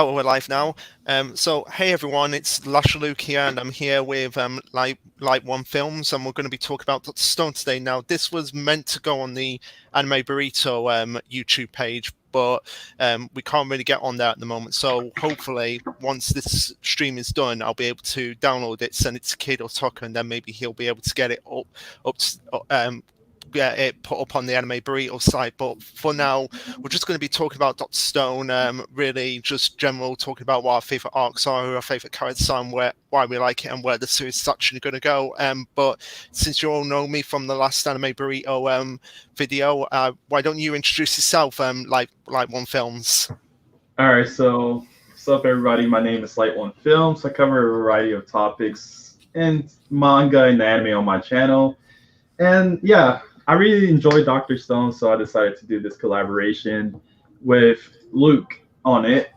Oh, we're live now. So, hey everyone, it's Lasherluke here, and I'm here with Light1Films, and we're going to be talking about Dr. Stone today. Now, this was meant to go on the Anime Burrito YouTube page, but we can't really get on there at the moment. So, hopefully, once this stream is done, I'll be able to download it, send it to Kid or Tucker, and then maybe he'll be able to get it get it put up on the Anime Burrito site. But for now, we're just going to be talking about Dr. Stone, really just general talking about what our favourite arcs are, who our favourite characters are, and why we like it, and where the series is actually going to go. But since you all know me from the last Anime Burrito video, why don't you introduce yourself, like Light1Films? All right, so what's up, everybody? My name is Light1Films. I cover a variety of topics and manga and anime on my channel. And yeah, I really enjoy Dr. Stone, so I decided to do this collaboration with Luke on it.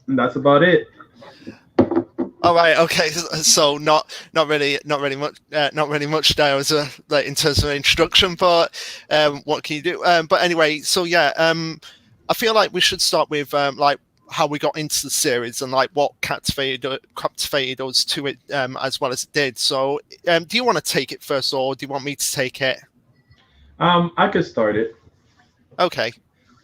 And that's about it. All right, okay. So not really much there as a like in terms of an introduction, but what can you do? But anyway, so yeah, I feel like we should start with like how we got into the series and like what captivated us to it as well as it did. So do you want to take it first, or do you want me to take it? I could start it. Okay.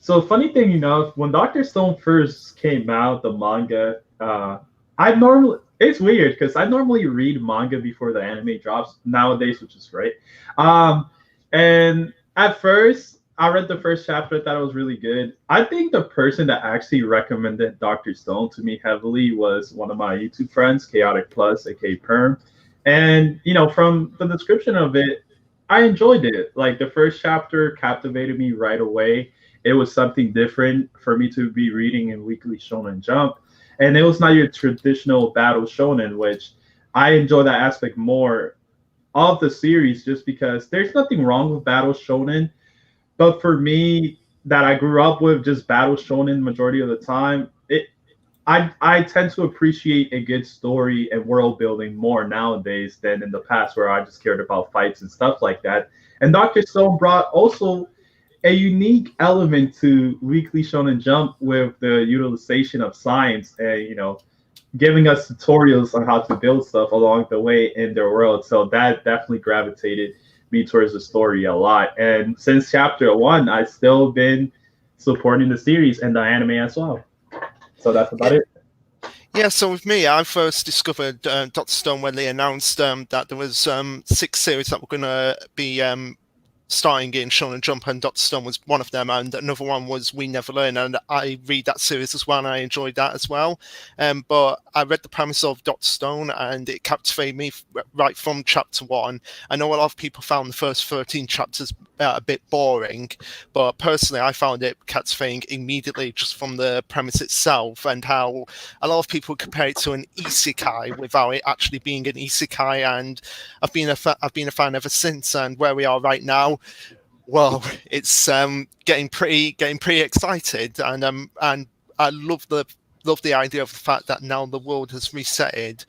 So funny thing enough, when Dr. Stone first came out, the manga, I normally it's weird because I normally read manga before the anime drops nowadays, which is great. And at first, I read the first chapter, thought it was really good. I think the person that actually recommended Dr. Stone to me heavily was one of my YouTube friends, Chaotic Plus, aka Perm. And from the description of it, I enjoyed it. Like the first chapter captivated me right away. It was something different for me to be reading in Weekly Shonen Jump. And it was not your traditional battle shonen, which I enjoy that aspect more of the series just because there's nothing wrong with battle shonen. But for me, that I grew up with just battle shonen majority of the time, I tend to appreciate a good story and world building more nowadays than in the past where I just cared about fights and stuff like that. And Dr. Stone brought also a unique element to Weekly Shonen Jump with the utilization of science and giving us tutorials on how to build stuff along the way in their world. So that definitely gravitated me towards the story a lot. And since chapter one, I've still been supporting the series and the anime as well. So that's about it. Yeah, so with me, I first discovered Dr. Stone when they announced that there was 6 series that were going to be starting in Shonen Jump, and Dr. Stone was one of them, and another one was We Never Learn, and I read that series as well, and I enjoyed that as well. But I read the premise of Dr. Stone, and it captivated me right from chapter 1. I know a lot of people found the first 13 chapters a bit boring, but personally I found it captivating immediately just from the premise itself, and how a lot of people compare it to an isekai without it actually being an isekai, and I've been a fan ever since. And where we are right now, well, it's getting pretty excited, and I love the idea of the fact that now the world has resetted.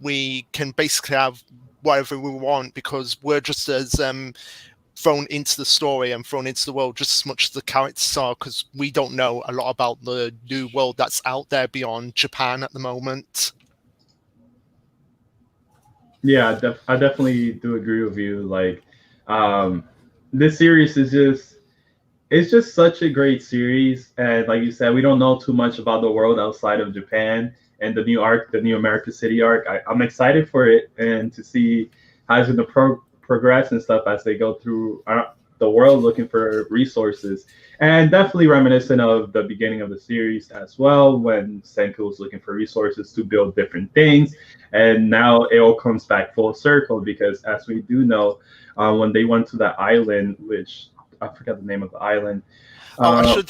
We can basically have whatever we want because we're just as thrown into the story and thrown into the world just as much as the characters are, because we don't know a lot about the new world that's out there beyond Japan at the moment. Yeah, I definitely do agree with you. Like, this series is just such a great series, and like you said, we don't know too much about the world outside of Japan and the new arc, the new America City arc. I'm excited for it and to see how it's going to progress and stuff as they go through the world looking for resources. And definitely reminiscent of the beginning of the series as well, when Senku was looking for resources to build different things. And now it all comes back full circle because, as we do know, when they went to that island, which I forgot the name of the island. I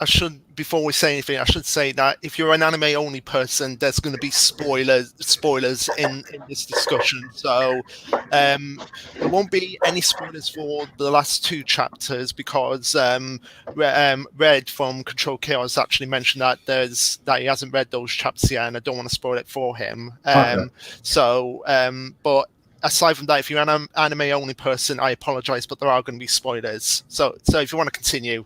should before we say anything, I should say that if you're an anime only person, there's going to be spoilers in this discussion. So there won't be any spoilers for the last 2 chapters because Red from Control Chaos actually mentioned that he hasn't read those chapters yet, and I don't want to spoil it for him. But aside from that, if you're an anime only person, I apologize, but there are going to be spoilers. So if you want to continue.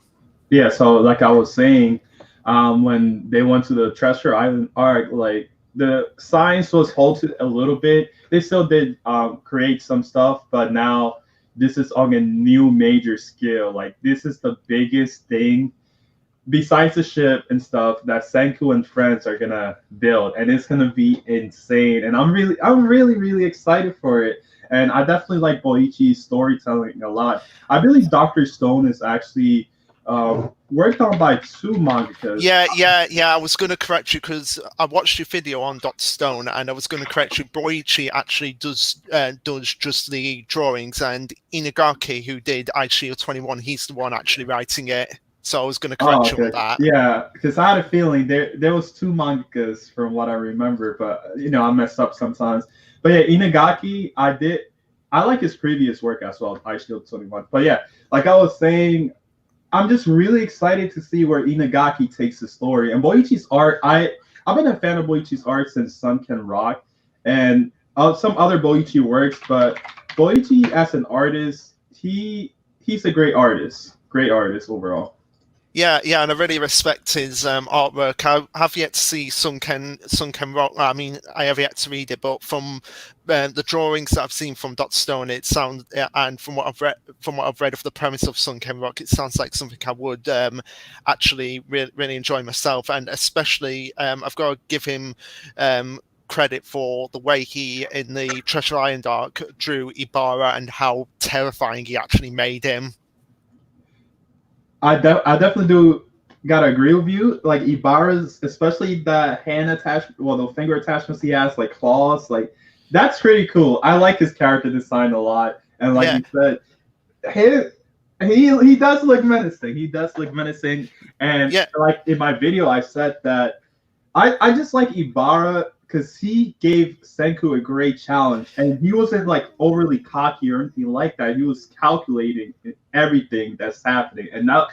Yeah, so like I was saying, when they went to the Treasure Island arc, like the science was halted a little bit. They still did create some stuff, but now this is on a new major scale. Like this is the biggest thing besides the ship and stuff that Senku and friends are gonna build, and it's gonna be insane. And I'm really excited for it. And I definitely like Boichi's storytelling a lot. I believe Doctor Stone is actually worked on by two mangakas. Yeah. I was going to correct you because I watched your video on Dr. Stone, and I was going to correct you. Boichi actually does just the drawings, and Inagaki, who did Shield 21, he's the one actually writing it. So I was going to correct you on that. Yeah, because I had a feeling there was two mangakas from what I remember, but I mess up sometimes. But yeah, Inagaki, I like his previous work as well, Shield 21. But yeah, like I was saying, I'm just really excited to see where Inagaki takes the story. And Boichi's art, I've been a fan of Boichi's art since Sun Can Rock and some other Boichi works, but Boichi as an artist, he's a great artist overall. Yeah, and I really respect his artwork. I have yet to see Sunken Rock. I mean, I have yet to read it, but from the drawings that I've seen from Dot Stone, it sounds, and from what I've read of the premise of Sunken Rock, it sounds like something I would actually really enjoy myself. And especially, I've got to give him credit for the way he, in the Treasure Island arc, drew Ibara and how terrifying he actually made him. I definitely do gotta agree with you. Like Ibarra's, especially the hand attachment, the finger attachments he has, like claws, like that's pretty cool. I like his character design a lot, and like you said, he does look menacing. And like in my video, I said that I just like Ibarra because he gave Senku a great challenge, and he wasn't like overly cocky or anything like that. He was calculating everything that's happening, and now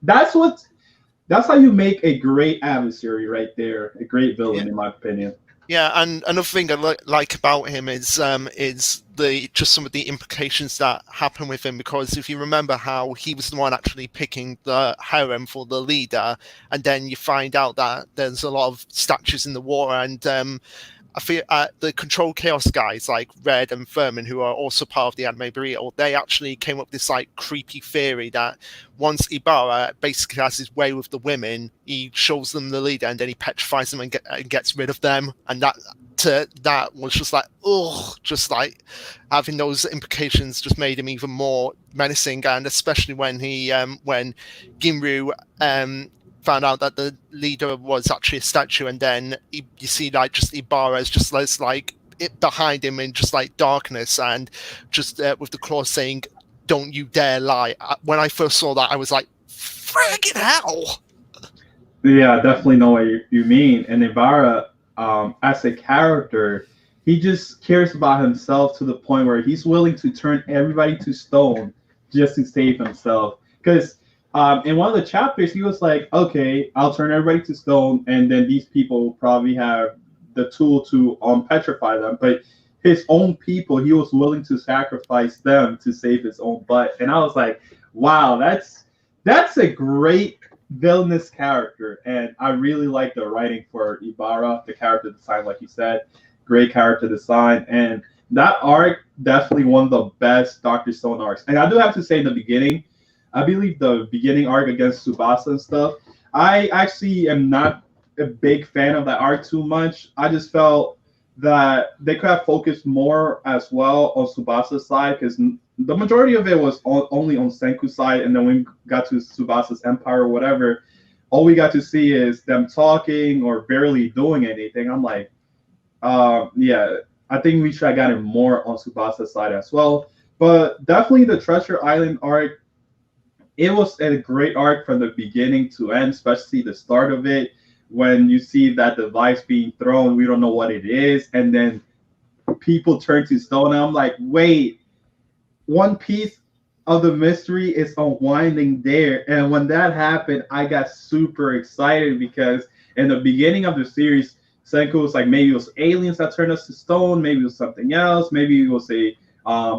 that's how you make a great adversary right there, a great villain in my opinion. Yeah, and another thing I like about him is just some of the implications that happen with him, because if you remember how he was the one actually picking the harem for the leader, and then you find out that there's a lot of statues in the water, and I feel the Control Chaos guys like Red and Furman, who are also part of the anime Burrito, they actually came up with this like creepy theory that once Ibara basically has his way with the women, he shows them the leader and then he petrifies them and gets rid of them. And that was just like, just like having those implications just made him even more menacing. And especially when when Ginryu found out that the leader was actually a statue, and then you see like just Ibarra is just like it behind him in just like darkness, and just with the claw saying, "Don't you dare lie." When I first saw that, I was like, "Friggin' hell!" Yeah, definitely know what you mean. And Ibarra, as a character, he just cares about himself to the point where he's willing to turn everybody to stone just to save himself. Because in one of the chapters, he was like, okay, I'll turn everybody to stone, and then these people will probably have the tool to petrify them. But his own people, he was willing to sacrifice them to save his own butt. And I was like, wow, that's a great villainous character. And I really like the writing for Ibarra, the character design, like you said, great character design. And that arc, definitely one of the best Dr. Stone arcs. And I do have to say in the beginning, I believe the beginning arc against Tsubasa and stuff, I actually am not a big fan of that arc too much. I just felt that they could have focused more as well on Tsubasa's side, because the majority of it was only on Senku's side, and then when we got to Tsubasa's empire or whatever, all we got to see is them talking or barely doing anything. I'm like, yeah, I think we should have gotten more on Tsubasa's side as well. But definitely the Treasure Island arc, it was a great arc from the beginning to end, especially the start of it, when you see that device being thrown, we don't know what it is, and then people turn to stone. And I'm like, wait, one piece of the mystery is unwinding there. And when that happened, I got super excited, because in the beginning of the series, Senku was like, maybe it was aliens that turned us to stone, maybe it was something else, maybe it was a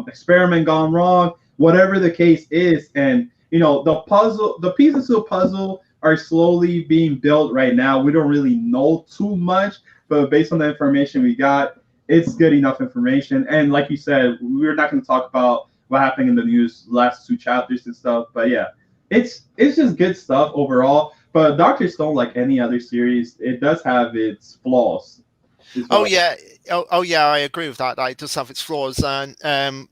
experiment gone wrong, whatever the case is. And the pieces to the puzzle are slowly being built right now. We don't really know too much, but based on the information we got, it's good enough information. And like you said, we're not going to talk about what happened in the news last 2 chapters and stuff. But yeah, it's just good stuff overall. But Doctor Stone, like any other series, it does have its flaws. Oh yeah, yeah, I agree with that. Like, it does have its flaws, and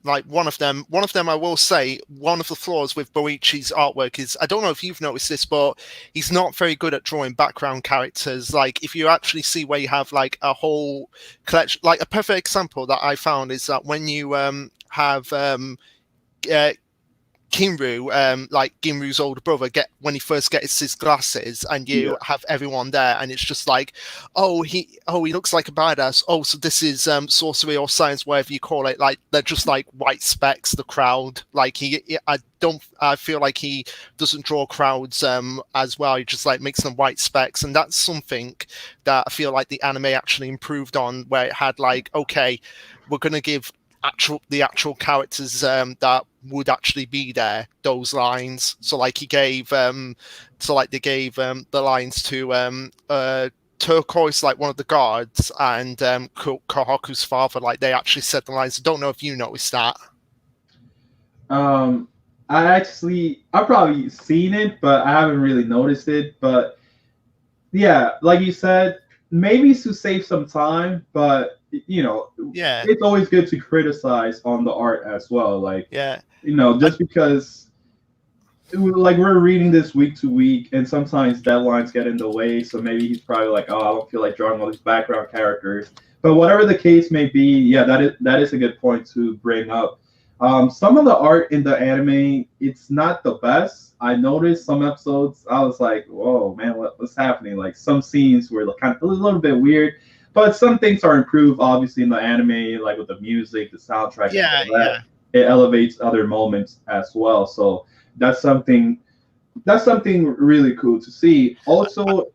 like one of them, I will say, one of the flaws with Boichi's artwork is, I don't know if you've noticed this, but he's not very good at drawing background characters. Like, if you actually see where you have like a whole collection, like a perfect example that I found is that when you have Kinru, like Ginru's older brother, when he first gets his glasses, and you have everyone there, and it's just like, he looks like a badass. Oh, so this is sorcery or science, whatever you call it. Like, they're just like white specks. The crowd, like I feel like he doesn't draw crowds as well. He just like makes them white specks, and that's something that I feel like the anime actually improved on, where it had like, okay, we're gonna give the actual characters that would actually be there those lines. So like they gave the lines to Turquoise, like one of the guards, and Kohaku's father, like they actually said the lines. I don't know if you noticed that. I've probably seen it, but I haven't really noticed it. But yeah, like you said, maybe to save some time, but it's always good to criticize on the art as well. Like, just because like we're reading this week to week, and sometimes deadlines get in the way, so maybe he's probably like, I don't feel like drawing all these background characters. But whatever the case may be, that is a good point to bring up. Some of the art in the anime, it's not the best. I noticed some episodes, I was like, whoa, man, what's happening? Like, some scenes were kind of a little bit weird, but some things are improved, obviously, in the anime, like with the music, the soundtrack, it elevates other moments as well. So that's something really cool to see. Also,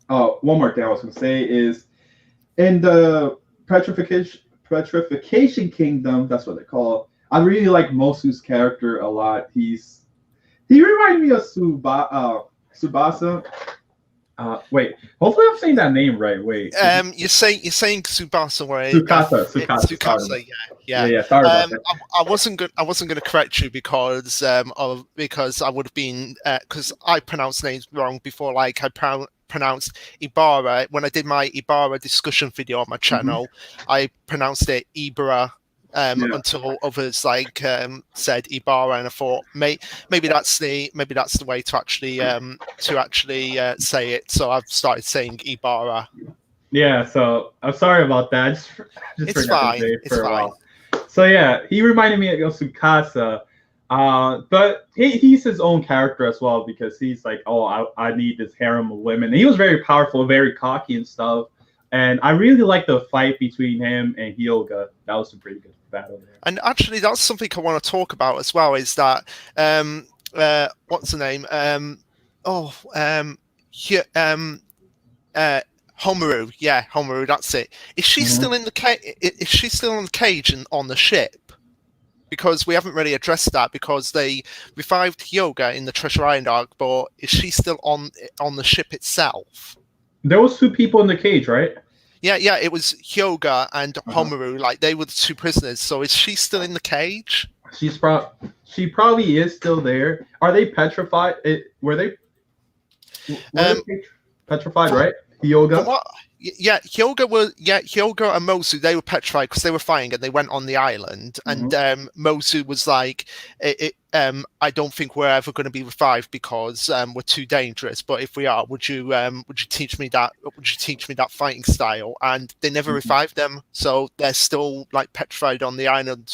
one more thing I was going to say is, in the Petrification Kingdom, that's what they call it, I really like Mosu's character a lot. He reminded me of Tsubasa. Wait, hopefully I'm saying that name right. Wait. You're saying Tsubasa, right? Tsukasa. Yeah. Sorry about that. I wasn't gonna correct you because I would have been because I pronounced names wrong before. Like, I pronounced Ibarra when I did my Ibarra discussion video on my channel. I pronounced it Ibara. Until others like said Ibarra, and I thought maybe that's the way to actually say it. So I've started saying Ibarra. Yeah, so I'm sorry about that. Just it's fine. It's fine. While. So yeah, he reminded me of Tsukasa, but he's his own character as well, because he's like, I need this harem of women. And he was very powerful, very cocky and stuff. And I really like the fight between him and Hyoga. That was a pretty good battle there. And actually, that's something I want to talk about as well. Is that what's the name? Homaru. Yeah, Homaru. That's it. Is she still in the cage? Is she still in the cage and on the ship? Because we haven't really addressed that, because they revived Hyoga in the Treasure Island arc, but is she still on the ship itself? There was 2 people in the cage, right? Yeah, it was Hyoga and Homaru. Like, they were the 2 prisoners. So is she still in the cage? She probably is still there. Are they petrified? Were they petrified, right? Hyoga? Hyoga and Mosu, they were petrified because they were fighting and they went on the island. And Mosu was like, I don't think we're ever going to be revived because we're too dangerous. But if we are, would you teach me that? Would you teach me that fighting style? And they never revived them, so they're still like petrified on the island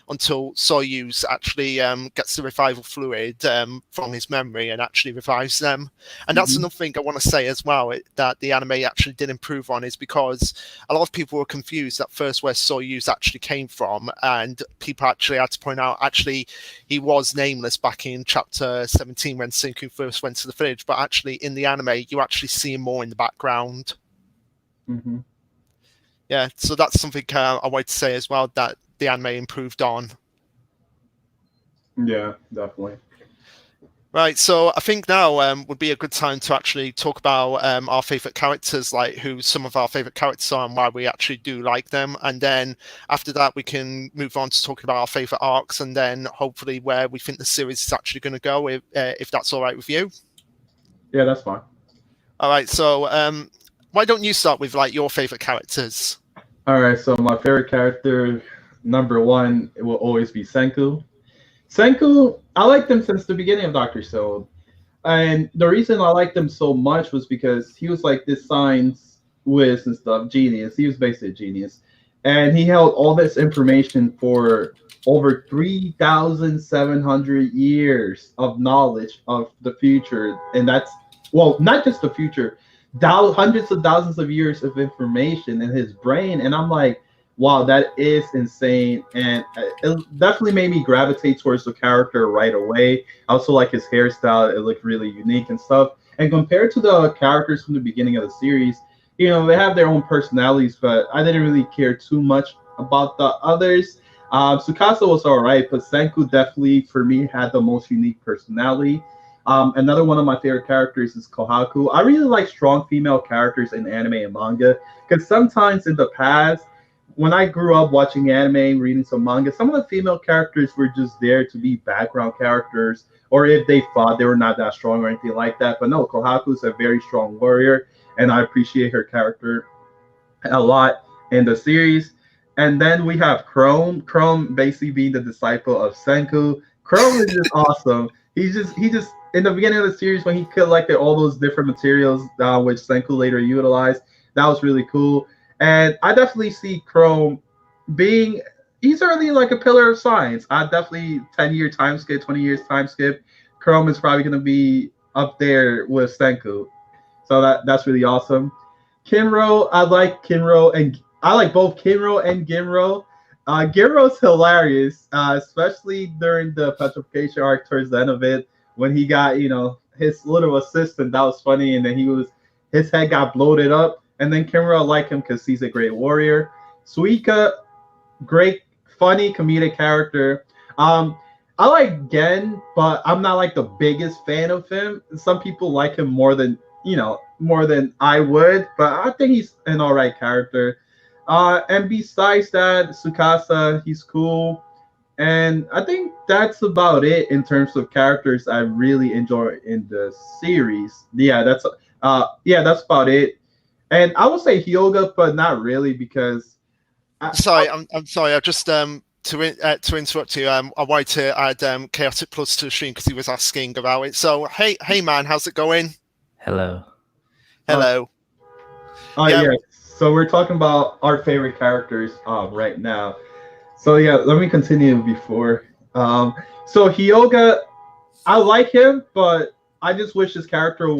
until Soyuz actually gets the revival fluid from his memory and actually revives them. And that's another thing I want to say as well, that the anime actually did improve on, is because a lot of people were confused at first where Soyuz actually came from, and people actually had to point out actually he was nameless back in chapter 17 when Senku first went to the village, but actually in the anime you actually see him more in the background. Yeah, so that's something I wanted to say as well, that the anime improved on. Yeah, definitely. Right, so I think now would be a good time to actually talk about our favorite characters, like who some of our favorite characters are and why we actually do like them. And then after that, we can move on to talking about our favorite arcs, and then hopefully where we think the series is actually going to go, if that's all right with you. Yeah, that's fine. All right, so why don't you start with like your favorite characters? All right, so my favorite character, number one, it will always be Senku. Senku, I liked him since the beginning of Doctor Stone. And the reason I liked him so much was because he was like this science whiz and stuff, genius. He was basically a genius. And he held all this information for over 3,700 years of knowledge of the future. And that's, well, not just the future, hundreds of thousands of years of information in his brain. And I'm like, wow, that is insane. And it definitely made me gravitate towards the character right away. I also like his hairstyle. It looked really unique and stuff. And compared to the characters from the beginning of the series, you know, they have their own personalities, but I didn't really care too much about the others. Tsukasa was all right, but Senku definitely, for me, had the most unique personality. Another one of my favorite characters is Kohaku. I really like strong female characters in anime and manga, because sometimes in the past, when I grew up watching anime, reading some manga, some of the female characters were just there to be background characters, or if they fought, they were not that strong or anything like that. But no, Kohaku is a very strong warrior, and I appreciate her character a lot in the series. And then we have Chrome. Chrome basically being the disciple of Senku. Chrome is just awesome. He just in the beginning of the series when he collected all those different materials, which Senku later utilized, that was really cool. And I definitely see Chrome being, he's already like a pillar of science. I definitely 10-year time skip, 20 years time skip. Chrome is probably going to be up there with Senku. So that's really awesome. Kinro, I like Kinro, and I like both Kinro and Ginro. Ginro's hilarious, especially during the petrification arc towards the end of it when he got, you know, his little assistant. That was funny, and then his head got bloated up. And then Kimura, I like him because he's a great warrior. Suika, great, funny comedic character. I like Gen, but I'm not like the biggest fan of him. Some people like him more than I would, but I think he's an alright character. And besides that, Tsukasa, he's cool. And I think that's about it in terms of characters I really enjoy in the series. That's about it. And I would say Hyoga, but not really because. I'm sorry. I just to interrupt you. I wanted to add Chaotic Plus to the stream because he was asking about it. So hey man, how's it going? Hello. Yeah. So we're talking about our favorite characters right now. So yeah, let me continue before. So Hyoga, I like him, but I just wish his character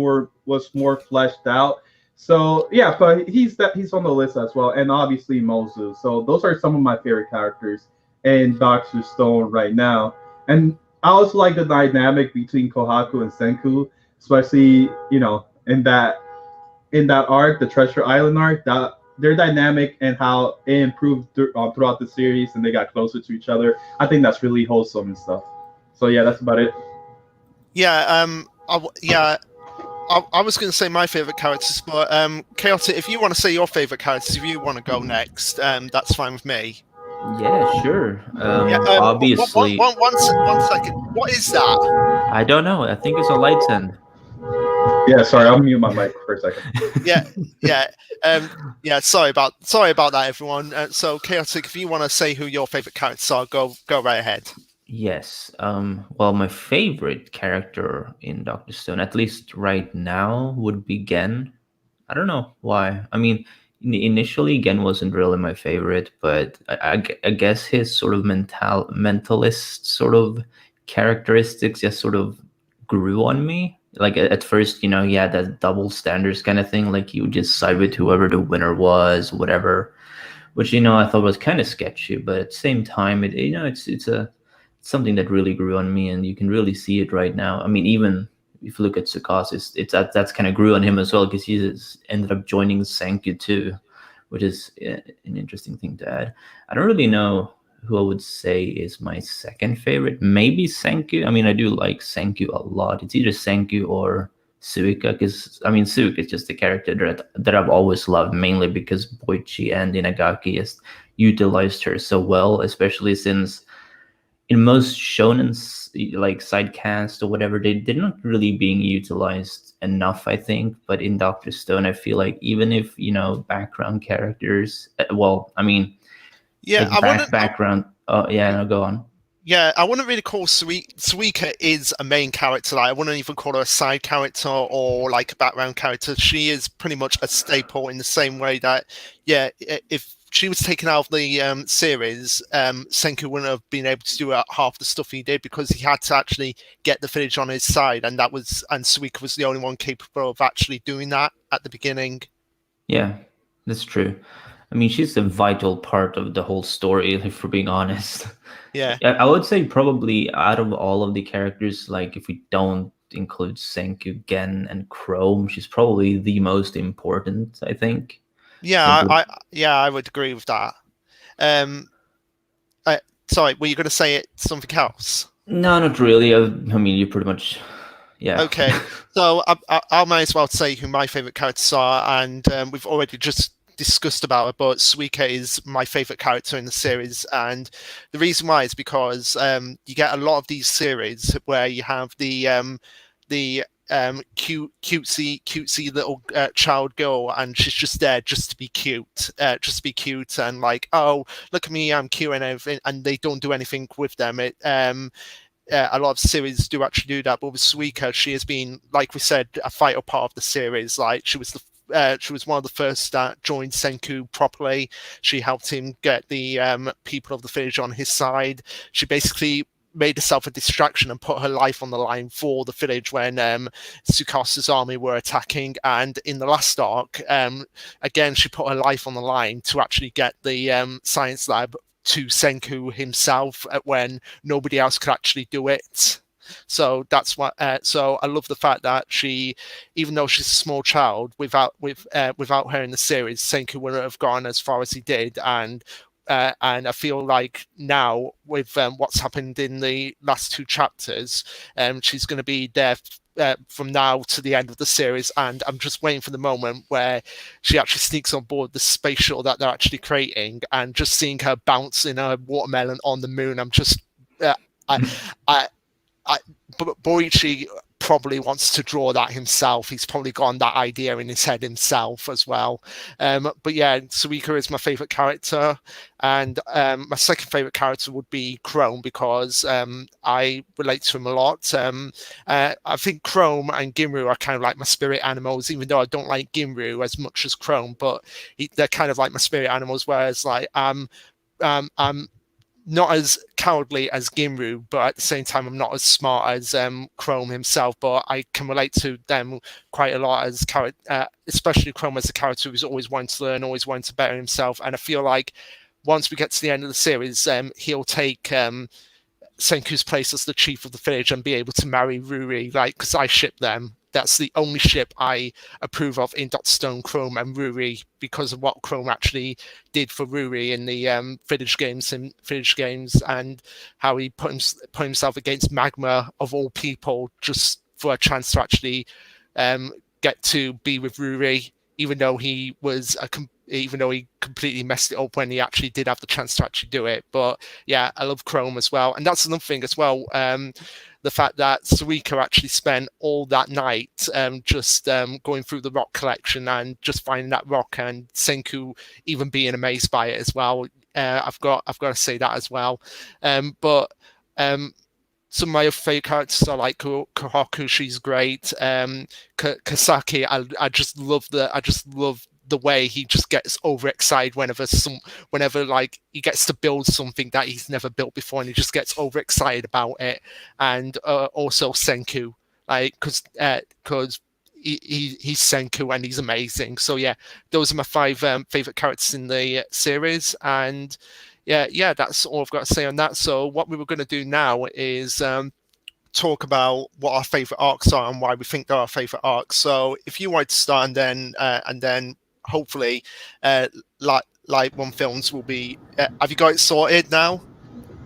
was more fleshed out. So yeah, but he's on the list as well, and obviously Mozu. So those are some of my favorite characters in Doctor Stone right now. And I also like the dynamic between Kohaku and Senku, especially in that arc, the Treasure Island arc. That their dynamic and how it improved throughout the series, and they got closer to each other. I think that's really wholesome and stuff. So yeah, that's about it. Yeah. I was going to say my favorite characters, but Chaotic, if you want to say your favorite characters, if you want to go next, that's fine with me. Yeah, sure. Obviously. One second. What is that? I don't know. I think it's a light send. Yeah, sorry, I'll mute my mic for a second. Yeah. Sorry about that, everyone. So Chaotic, if you want to say who your favorite characters are, go right ahead. Yes. Well, my favorite character in Doctor Stone, at least right now, would be Gen. I don't know why. I mean, initially Gen wasn't really my favorite, but I guess his sort of mentalist sort of characteristics just sort of grew on me. Like at first, he had that double standards kind of thing. Like he would just side with whoever the winner was, whatever. Which I thought was kind of sketchy, but at the same time, it's something that really grew on me, and you can really see it right now. I mean, even if you look at Tsukasa, that's kind of grew on him as well, because he just ended up joining Senku too, which is an interesting thing to add. I don't really know who I would say is my second favorite. Maybe Senku. I mean, I do like Senku a lot. It's either Senku or Suika, because I mean, Suika is just a character that I've always loved, mainly because Boichi and Inagaki has utilized her so well, especially since in most shonen's like sidecast or whatever, they're not really being utilized enough, I think. But in Dr. Stone, I feel like even if, you know, background characters, well, I mean, Yeah, like I wouldn't. background. Oh yeah, no, go on. Yeah, I wouldn't really call Suika is a main character. Like, I wouldn't even call her a side character or like a background character. She is pretty much a staple in the same way that, yeah, if she was taken out of the series, Senku wouldn't have been able to do half the stuff he did because he had to actually get the village on his side, and Suika was the only one capable of actually doing that at the beginning. Yeah, that's true. I mean, she's a vital part of the whole story, if we're being honest. Yeah. I would say probably out of all of the characters, like if we don't include Senku, Gen, and Chrome, she's probably the most important, I think. Yeah, I would agree with that. Sorry, were you going to say something else? No, not really. I mean, you pretty much, yeah. Okay, so I might as well say who my favorite characters are, and we've already just discussed about it, but Suika is my favorite character in the series, and the reason why is because you get a lot of these series where you have the cutesy little child girl, and she's just there just to be cute, and like, oh, look at me, I'm cute and everything, and they don't do anything with them. A lot of series do actually do that, but with Suika, she has been, like we said, a vital part of the series. Like, she was one of the first that joined Senku properly. She helped him get the people of the village on his side. She basically made herself a distraction and put her life on the line for the village when Tsukasa's army were attacking. And in the last arc, again, she put her life on the line to actually get the science lab to Senku himself when nobody else could actually do it. So that's what. So I love the fact that she, even though she's a small child, without her in the series, Senku wouldn't have gone as far as he did. And I feel like now with what's happened in the last two chapters, she's going to be there from now to the end of the series, and I'm just waiting for the moment where she actually sneaks on board the space shuttle that they're actually creating, and just seeing her bounce in a watermelon on the moon. I'm just, Boichi probably wants to draw that himself. He's probably got that idea in his head himself as well. But yeah, Suika is my favorite character, and my second favorite character would be Chrome, because I relate to him a lot. I think Chrome and Ginru are kind of like my spirit animals, even though I don't like Ginru as much as Chrome, but they're kind of like my spirit animals, whereas like I'm not as cowardly as Ginru, but at the same time, I'm not as smart as Chrome himself. But I can relate to them quite a lot as especially Chrome as a character who's always wanting to learn, always wanting to better himself. And I feel like once we get to the end of the series, he'll take Senku's place as the chief of the village and be able to marry Ruri, like, because I ship them. That's the only ship I approve of in Dr. Stone, Chrome and Ruri, because of what Chrome actually did for Ruri in the village games and how he put himself against Magma of all people just for a chance to actually get to be with Ruri, even though he completely messed it up when he actually did have the chance to actually do it. But yeah, I love Chrome as well. And that's another thing as well. The fact that Suika actually spent all that night just going through the rock collection and just finding that rock, and Senku even being amazed by it as well. I've got to say that as well. But some of my favorite characters are like Kohaku, she's great. Kasaki, I just love the way he just gets overexcited whenever like he gets to build something that he's never built before, and he just gets overexcited about it. And also Senku, like, because he's Senku and he's amazing. So yeah, those are my five favorite characters in the series. And yeah, that's all I've got to say on that. So what we were going to do now is talk about what our favorite arcs are and why we think they're our favorite arcs. So if you want to start, and then hopefully Light1Films will be have you got it sorted now?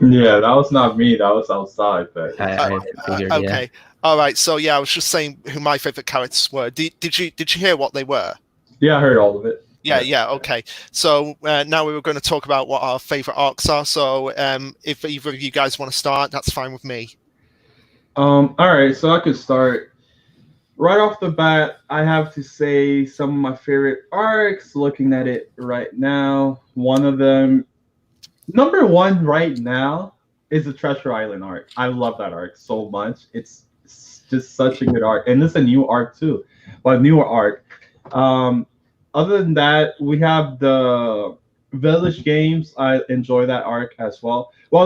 Yeah, that was not me. That was outside, but it's I fine. figured, yeah. Okay, all right. So yeah, I was just saying who my favorite characters were. Did you hear what they were? Yeah, I heard all of it. Yeah, yeah, okay. So now we were going to talk about what our favorite arcs are. So if either of you guys want to start, that's fine with me. All right, so I could start right off the bat. I have to say some of my favorite arcs. Looking at it right now, one of them, number one right now, is the Treasure Island arc. I love that arc so much. It's just such a good arc, and it's a new arc too, but a newer arc. Um, Other than that, we have the Village Games. I enjoy that arc as well. Well,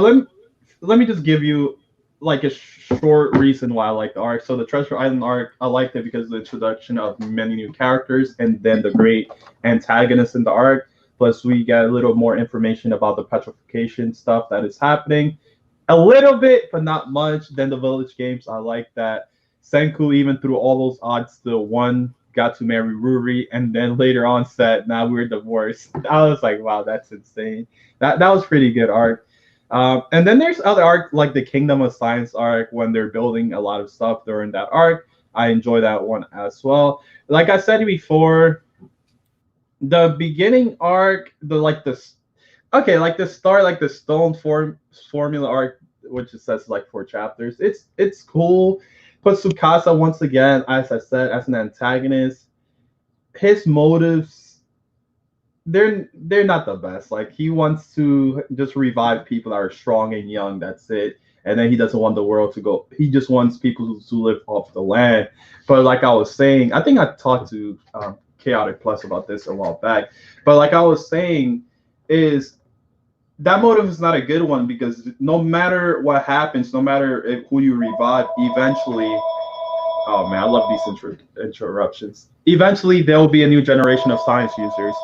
let me just give you like a short reason why I like the arc. So the Treasure Island arc, I liked it because of the introduction of many new characters and then the great antagonists in the arc. Plus, we get a little more information about the petrification stuff that is happening. A little bit, but not much. Then the Village Games, I like that. Senku, even through all those odds, still won, got to marry Ruri, and then later on said, "Now we're divorced." I was like, "Wow, that's insane." That was pretty good arc. And then there's other arc like the Kingdom of Science arc when they're building a lot of stuff during that arc. I enjoy that one as well. Like I said before, the beginning arc, like the start, like the formula arc, which it says like 4 chapters. It's cool. But Tsukasa once again, as I said, as an antagonist, his motives they're not the best. Like he wants to just revive people that are strong and young. That's it. And then he doesn't want the world to go. He just wants people to live off the land. But like I was saying, I think I talked to Chaotic Plus about this a while back. But like I was saying, is that motive is not a good one because no matter what happens, no matter who you revive, eventually. Oh man, I love these interruptions. Eventually, there will be a new generation of science users.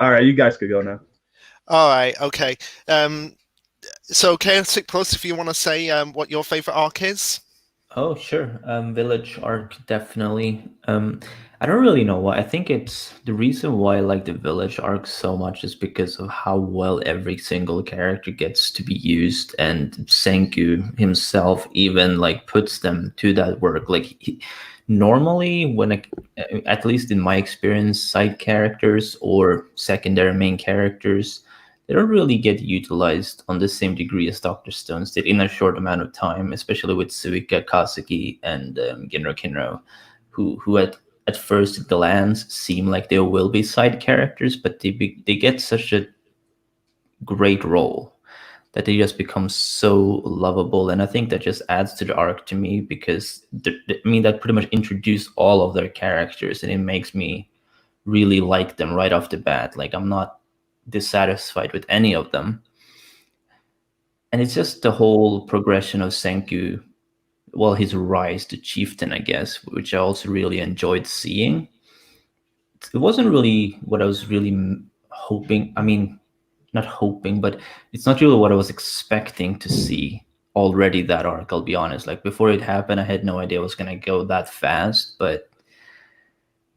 All right, you guys could go now. All right, okay. So Chaotic Plus, if you want to say what your favorite arc is. Oh, sure. Village arc, definitely. I don't really know why. I think it's the reason why I like the Village arc so much is because of how well every single character gets to be used, and Senku himself even like puts them to that work. Like normally, at least in my experience, side characters or secondary main characters, they don't really get utilized on the same degree as Dr. Stones did in a short amount of time, especially with Suika, Kazuki, and Ginro Kinro, who at first glance seem like they will be side characters, but they get such a great role that they just become so lovable. And I think that just adds to the arc to me because, that pretty much introduced all of their characters, and it makes me really like them right off the bat. Like I'm not dissatisfied with any of them. And it's just the whole progression of Senku, well, his rise to chieftain, I guess, which I also really enjoyed seeing. It wasn't really what I was really hoping. I mean, not hoping, but it's not really what I was expecting to see already that arc, I'll be honest. Like before it happened, I had no idea it was going to go that fast, but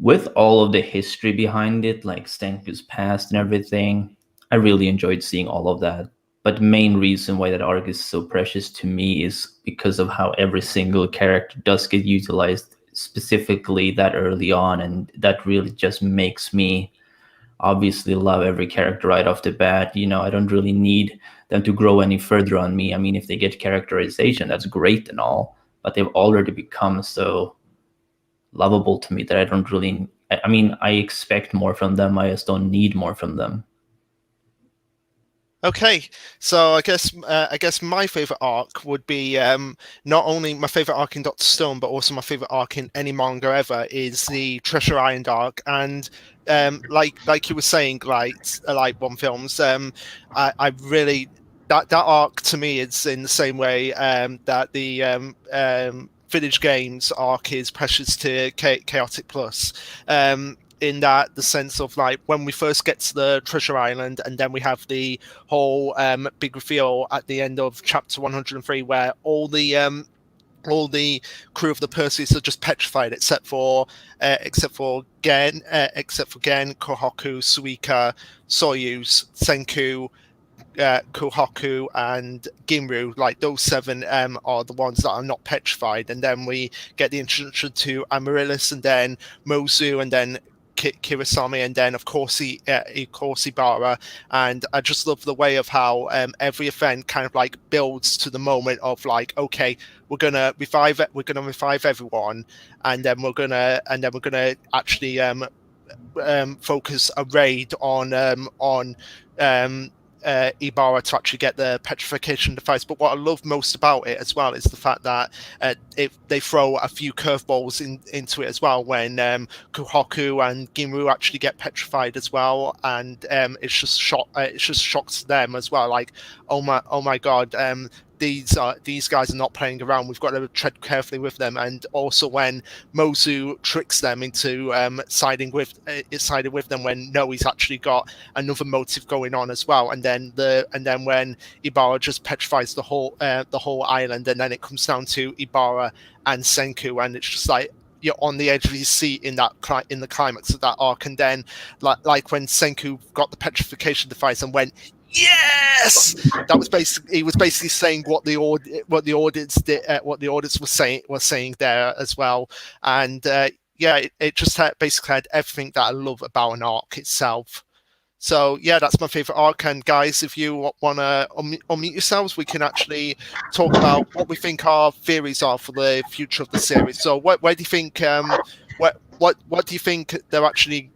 with all of the history behind it, like Senku's past and everything, I really enjoyed seeing all of that. But the main reason why that arc is so precious to me is because of how every single character does get utilized specifically that early on, and that really just makes me obviously love every character right off the bat. I don't really need them to grow any further on me. I mean, if they get characterization, that's great and all, but they've already become so lovable to me that I don't really. I mean, I expect more from them. I just don't need more from them. Okay, so I guess my favorite arc would be not only my favorite arc in Doctor Stone, but also my favorite arc in any manga ever is the Treasure Island arc. And like you were saying, Light1Films, I really that arc to me is in the same way that the Village Games arc is precious to Chaotic Plus. In that the sense of like when we first get to the Treasure Island, and then we have the whole big reveal at the end of chapter 103 where all the crew of the Perseus are just petrified except for Gen, Kohaku, Suika, Soyuz, Senku, Kohaku and Ginru, like those 7 are the ones that are not petrified, and then we get the introduction to Amaryllis, and then Mozu, and then Kirasami, and then of course Ibara. And I just love the way of how every event kind of like builds to the moment of like, okay, we're gonna revive everyone, and then we're gonna actually focus a raid on Ibarra to actually get the petrification device. But what I love most about it as well is the fact that they throw a few curveballs into it as well when Kohaku and Ginru actually get petrified as well, and it's just shocks them as well. Like, oh my god, these guys are not playing around. We've got to tread carefully with them. And also when Mozu tricks them into siding with them when no, he's actually got another motive going on as well. And then when Ibarra just petrifies the whole island, and then it comes down to Ibarra and Senku, and it's just like you're on the edge of your seat in the climax of that arc. And then like when Senku got the petrification device and went, yes, that was basically saying what the audience did, what the audience was saying there as well. And it just basically had everything that I love about an arc itself. So yeah, that's my favorite arc. And guys, if you want to unmute yourselves, we can actually talk about what we think our theories are for the future of the series. So where do you think what do you think they're actually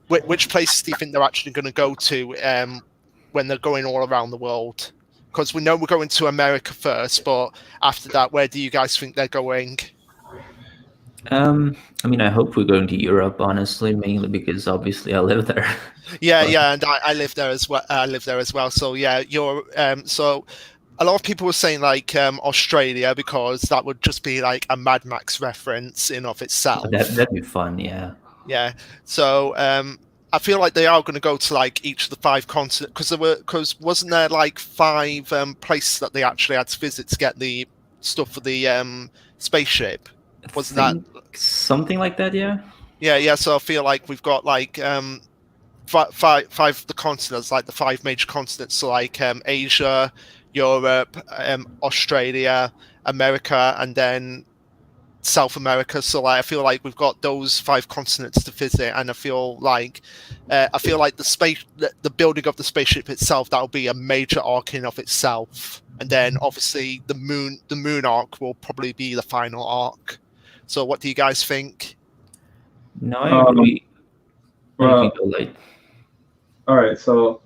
which places do you think they're actually going to go to when they're going all around the world? Because we know we're going to America first, but after that, where do you guys think they're going? I mean, I hope we're going to Europe, honestly, mainly because obviously I live there. Yeah, and I live there as well. So yeah, you're so a lot of people were saying like Australia, because that would just be like a Mad Max reference in of itself. That'd be fun, yeah. Yeah. So I feel like they are going to go to like each of the 5 continents, because wasn't there like 5 places that they actually had to visit to get the stuff for the spaceship? Wasn't that something like that? Yeah. Yeah. So I feel like we've got like 5 of the continents, like the 5 major continents, so like Asia, Europe, Australia, America, and then South America. So like, I feel like we've got those 5 continents to visit, and I feel like the building of the spaceship itself, that'll be a major arc in of itself. And then obviously the moon arc will probably be the final arc. So what do you guys think? No, I agree. Well, all right, so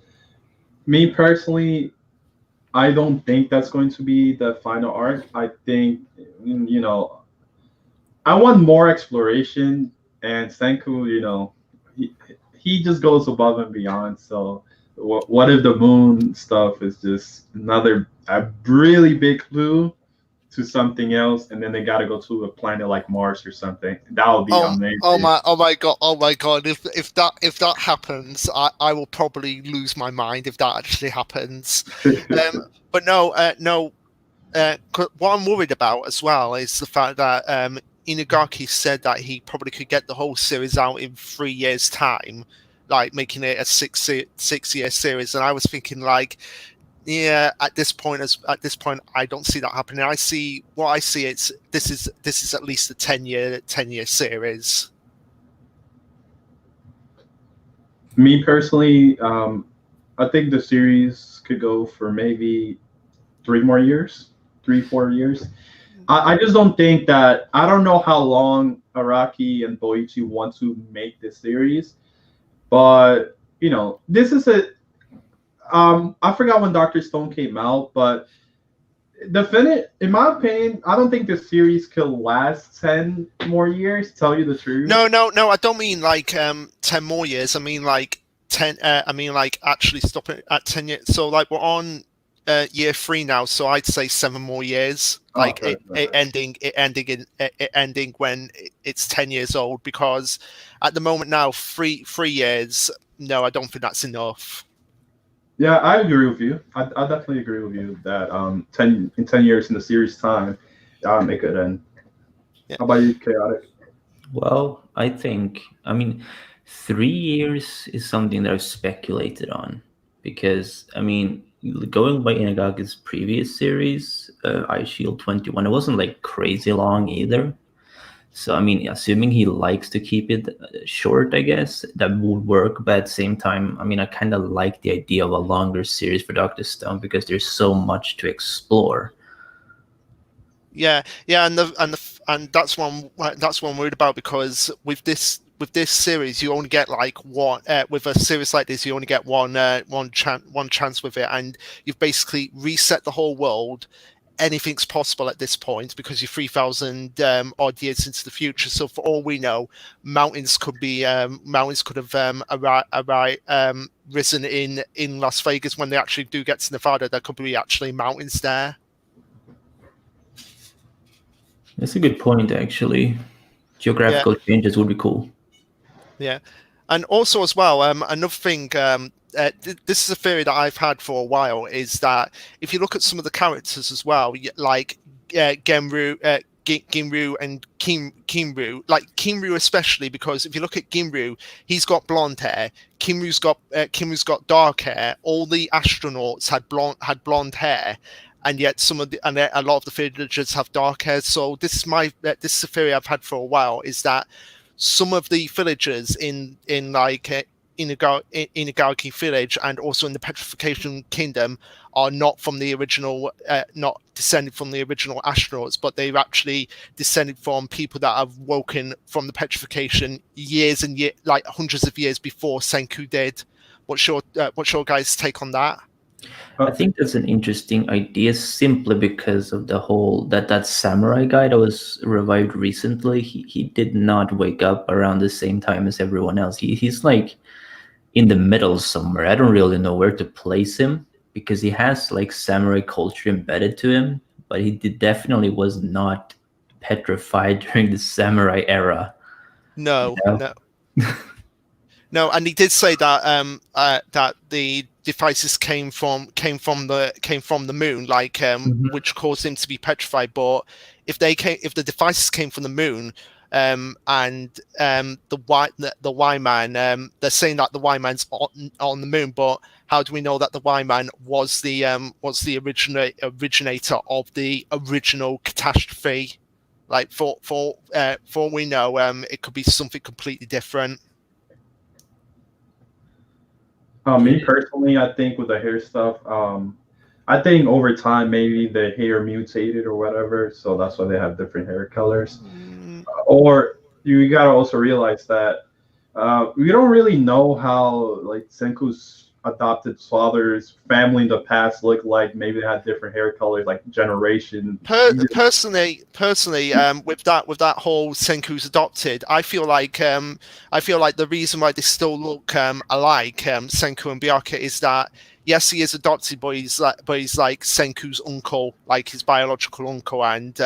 me personally, I don't think that's going to be the final arc. I think, I want more exploration, and Senku, he just goes above and beyond. So what if the moon stuff is just a really big clue to something else, and then they got to go to a planet like Mars or something? That would be amazing. Oh my god! If that happens, I will probably lose my mind if that actually happens. But no. What I'm worried about as well is the fact that Inugaki said that he probably could get the whole series out in 3 years' time, like making it a 6-year series. And I was thinking like, yeah, at this point, I don't see that happening. I see it's this is at least a 10-year series. Me personally, I think the series could go for maybe 3 more years, 3-4 years. I just don't think that. I don't know how long Araki and Boichi want to make this series, but this is I forgot when Dr. Stone came out, but in my opinion, I don't think this series could last 10 more years. Tell you the truth. No. I don't mean like 10 more years. I mean like 10. I mean like actually stop it at 10 years. So like we're on year 3 now. So I'd say 7 more years. Like it ending when it's 10 years old. Because at the moment now, 3 years. No, I don't think that's enough. Yeah, I agree with you. I definitely agree with you that 10 years in the series time, it could end. Yeah. How about you, Chaotic? Well, I mean, 3 years is something that I've speculated on. because I mean, going by Inagaki's previous series, Ice Shield 21, it wasn't like crazy long either. So I mean, assuming he likes to keep it short, I guess that would work. But at the same time, I mean, I kind of like the idea of a longer series for Doctor Stone because there's so much to explore. Yeah, and that's one I'm worried about, because with this series you only get like one with a series like this, you only get one chance with it, and you've basically reset the whole world. Anything's possible at this point because you're 3,000 odd years into the future. So for all we know, mountains could have risen in Las Vegas. When they actually do get to Nevada, there could be actually mountains there. That's a good point, actually. Geographical changes would be cool. Yeah, and also as well, another thing. This is a theory that I've had for a while, is that if you look at some of the characters as well, like Ginru and Kinru, like Kinru especially, because if you look at Ginru, he's got blonde hair. Kinru's got dark hair. All the astronauts had blonde hair, and yet a lot of the villagers have dark hair. So this is a theory I've had for a while, is that some of the villagers in like Inagaki village and also in the Petrification Kingdom are not from the original, not descended from the original astronauts, but they've actually descended from people that have woken from the petrification like hundreds of years before Senku did. What's your guys' take on that? I think that's an interesting idea, simply because of the whole that samurai guy that was revived recently. He did not wake up around the same time as everyone else. He's like in the middle somewhere. I don't really know where to place him, because he has like samurai culture embedded to him, but he definitely was not petrified during the samurai era. No. No, and he did say that that the devices came from the moon, like which caused him to be petrified. But if the devices came from the moon, and the Y man, they're saying that the Y man's on the moon, but how do we know that the Y man was the originator of the original catastrophe? Like for we know, it could be something completely different. Me personally, I think with the hair stuff, I think over time maybe the hair mutated or whatever, so that's why they have different hair colors. Or you gotta also realize that we don't really know how like Senku's adopted father's family in the past looked like. Maybe they had different hair colors, like generation. Personally, with that whole Senku's adopted, I feel like the reason why they still look alike, Senku and Byakuya, is that yes, he is adopted, but he's like Senku's uncle, like his biological uncle, and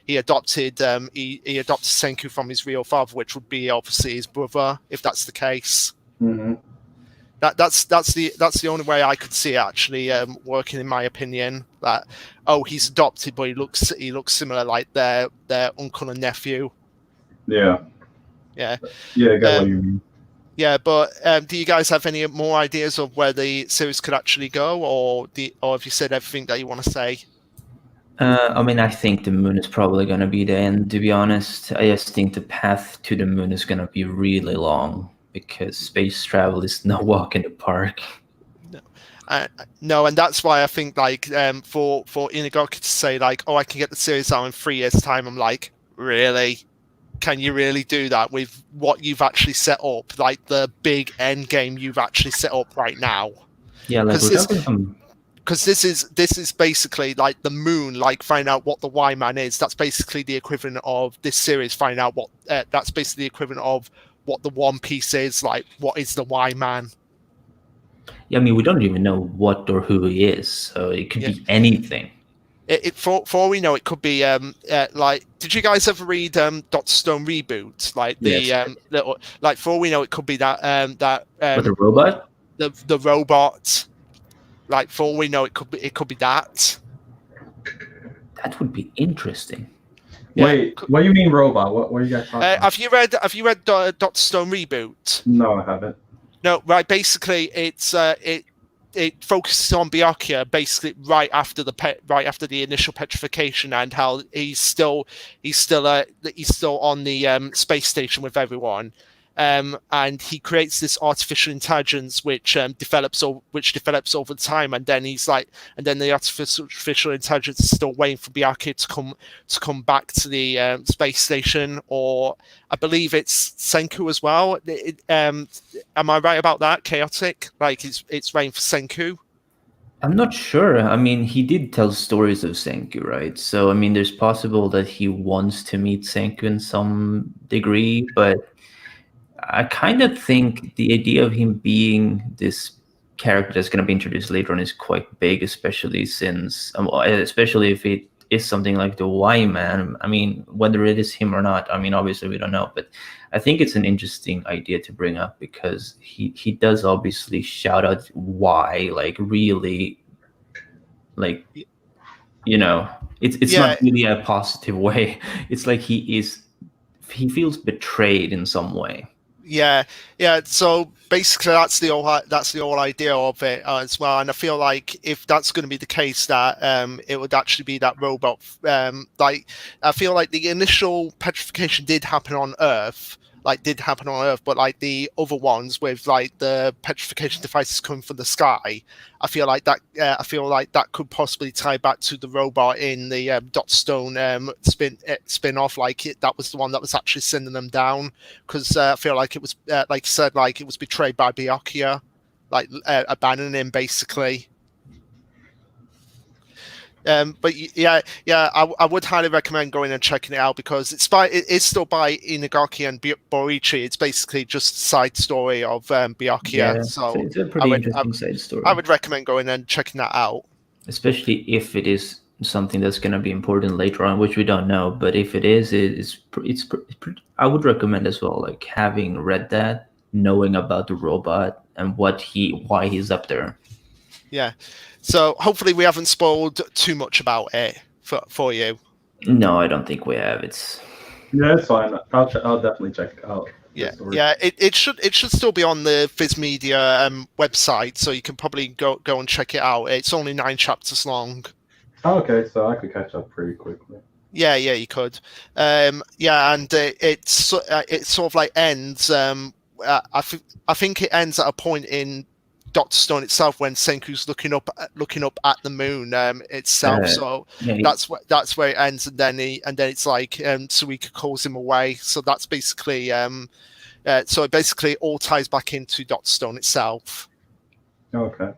he adopted Senku from his real father, which would be obviously his brother, if that's the case. Mm-hmm. That's the only way I could see it actually working, in my opinion. That he's adopted, but he looks similar, like their uncle and nephew. Yeah. I get what you mean. Yeah, but do you guys have any more ideas of where the series could actually go, or have you said everything that you want to say? I mean, I think the moon is probably going to be the end, to be honest. I just think the path to the moon is going to be really long, because space travel is no walk in the park. No, and that's why I think like for Inagaki to say like, I can get the series out in 3 years' time, I'm like, really? Can you really do that with what you've actually set up, like the big end game you've actually set up right now? Yeah, like because this is basically like the moon, like find out what the Y man is. That's basically the equivalent of this series. Find out what that's basically the equivalent of what the One Piece is. Like, what is the Y man? Yeah, I mean, we don't even know what or who he is, so it could be anything. For all we know, it could be like. Did you guys ever read Dr. Stone Reboot? Like the little, like for all we know, it could be that the robot. The robot. Like for all we know, it could be that. That would be interesting. Yeah. Wait, what do you mean robot? What are you guys talking about? Have you read Dr. Stone Reboot? No, I haven't. No, right. Basically, it's it focuses on Byakuya basically right after the initial petrification, and how he's still on the space station with everyone. And he creates this artificial intelligence which develops over time, and then the artificial intelligence is still waiting for Byakuya to come back to the space station, or I believe it's Senku as well. Am I right about that? Chaotic, like it's waiting for Senku. I'm not sure. I mean, he did tell stories of Senku, right? So I mean, there's possible that he wants to meet Senku in some degree, but I kind of think the idea of him being this character that's going to be introduced later on is quite big, especially especially if it is something like the Y Man. I mean, whether it is him or not, I mean, obviously we don't know, but I think it's an interesting idea to bring up, because he does obviously shout out Y, like really, like, you know, it's not really a positive way. It's like he feels betrayed in some way. Yeah. So basically, that's the whole idea of it as well. And I feel like if that's going to be the case, that it would actually be that robot. Like, I feel like the initial petrification did happen on Earth, but like the other ones with like the petrification devices coming from the sky, I feel like that could possibly tie back to the robot in the Dot Stone spin off. That was the one that was actually sending them down, because I feel like it was like you said, like it was betrayed by Byakuya, like abandoning him basically. But I would highly recommend going and checking it out, because it's still by Inagaki and Borichi. It's basically just a side story of Byakuya. Yeah, so it's a pretty interesting side story. I would recommend going and checking that out, especially if it is something that's going to be important later on, which we don't know. But if it is, I would recommend as well, like having read that, knowing about the robot and why he's up there. Yeah. So hopefully we haven't spoiled too much about it for you. No, I don't think we have. It's fine. I'll definitely check it out. Yeah. It should still be on the Viz Media website, so you can probably go and check it out. It's only 9 chapters long. Oh, okay, so I could catch up pretty quickly. Yeah, you could. And it sort of like ends. I think it ends at a point in Dr. Stone itself when Senku's looking up at the moon itself. So that's where it ends, and then it's like Suika calls him away. So that's basically so it basically all ties back into Dr. Stone itself. Okay.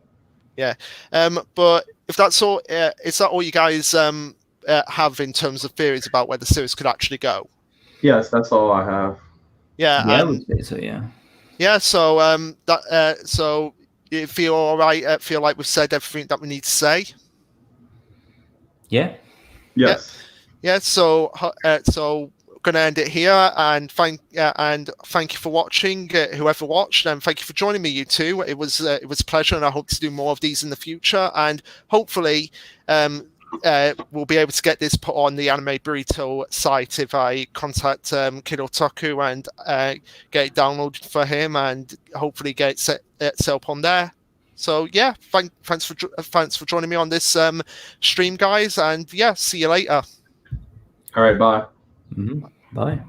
Yeah. But if that's all, is that all you guys have in terms of theories about where the series could actually go? Yes, that's all I have. Yeah. I would say so. Yeah. Yeah. So so. You feel all right? Feel like we've said everything that we need to say? Yeah. Yes. Yeah. So going to end it here, and thank you for watching, whoever watched, and thank you for joining me, you two. It was a pleasure, and I hope to do more of these in the future, and hopefully we'll be able to get this put on the Anime Burrito site if I contact Kid Otaku and get it downloaded for him, and hopefully get it set up on there. So yeah, thanks for joining me on this stream, guys, and yeah, see you later. All right, bye. Mm-hmm. Bye.